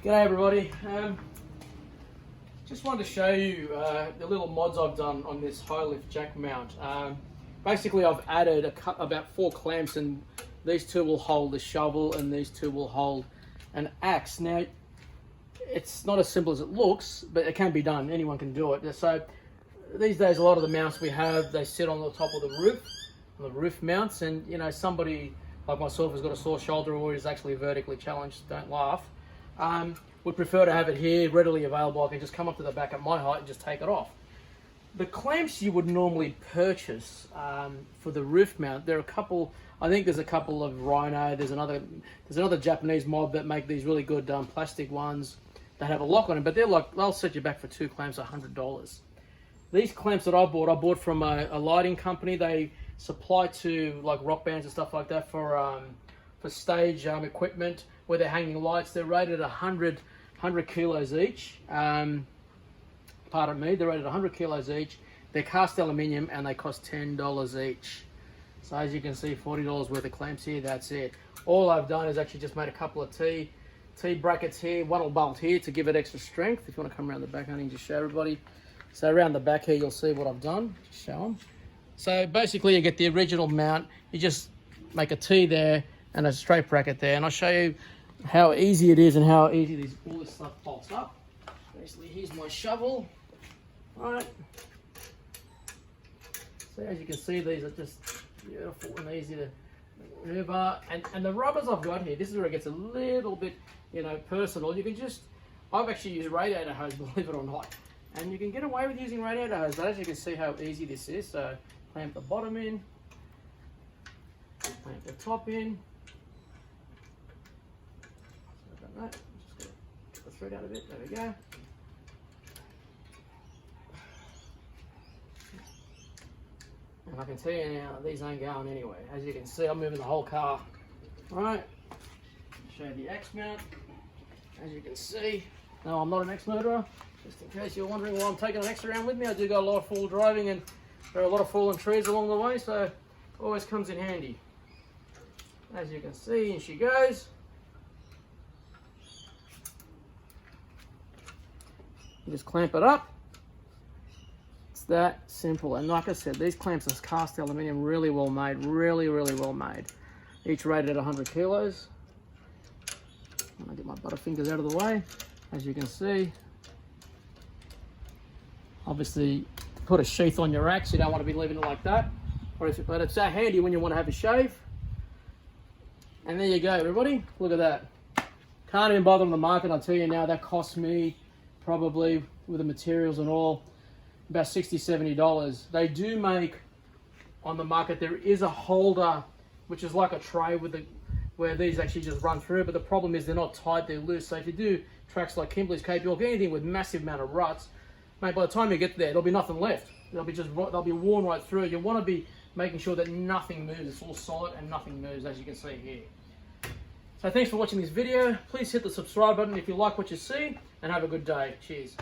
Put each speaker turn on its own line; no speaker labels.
G'day everybody. Just wanted to show you the little mods I've done on this high lift jack mount. Basically I've added about 4 clamps, and these 2 will hold the shovel and these 2 will hold an axe. Now it's not as simple as it looks, but it can be done. Anyone can do it. So these days a lot of the mounts we have, they sit on the top of the roof mounts, and you know, somebody like myself who's got a sore shoulder or is actually vertically challenged, don't laugh, would prefer to have it here readily available. I can just come up to the back at my height and just take it off. The clamps you would normally purchase for the roof mount, there are a couple, I think there's a couple of Rhino, there's another Japanese mob that make these really good plastic ones that have a lock on them, but they'll set you back for 2 clamps $100. These clamps that I bought from a lighting company. They supply to like rock bands and stuff like that for stage equipment where they're hanging lights. They're rated 100 kilos each. Pardon me, they're rated 100 kilos each. They're cast aluminium and they cost $10 each. So as you can see, $40 worth of clamps here, that's it. All I've done is actually just made a couple of T brackets here, one will bolt here to give it extra strength. If you want to come around the back, honey, just show everybody. So around the back here, you'll see what I've done. Just show them. So basically you get the original mount, you just make a T there and a straight bracket there, and I'll show you how easy it is and how easy all this stuff bolts up. Basically, here's my shovel. Alright. So as you can see, these are just beautiful and easy to maneuver. And the rubbers I've got here, this is where it gets a little bit, you know, personal. I've actually used radiator hose, believe it or not. And you can get away with using radiator hose, but as you can see how easy this is. So clamp the bottom in, clamp the top in. Sorry about that. Just get the thread out of it. There we go. And I can tell you now, these ain't going anywhere. As you can see, I'm moving the whole car. All right. Show you the axe mount. As you can see, no, I'm not an axe murderer. Just in case you're wondering why I'm taking an axe around with me, I do go a lot of full driving and there are a lot of fallen trees along the way, so it always comes in handy. As you can see, in she goes. You just clamp it up. It's that simple. And like I said, these clamps are cast aluminium, really well made, really well made. Each rated at 100 kilos. I'm gonna get my butterfingers out of the way. As you can see, obviously, to put a sheath on your axe, you don't want to be leaving it like that. But it's so handy when you want to have a shave. And there you go, everybody. Look at that. Can't even bother on the market. I'll tell you now, that cost me probably, with the materials and all, about $60, $70. They do make, on the market, there is a holder, which is like a tray where these actually just run through, but the problem is they're not tight, they're loose. So if you do tracks like Kimberley's, Cape York, anything with massive amount of ruts, mate, by the time you get there, there'll be nothing left. They'll be worn right through. You want to be making sure that nothing moves. It's all solid and nothing moves, as you can see here. So thanks for watching this video. Please hit the subscribe button if you like what you see, and have a good day. Cheers.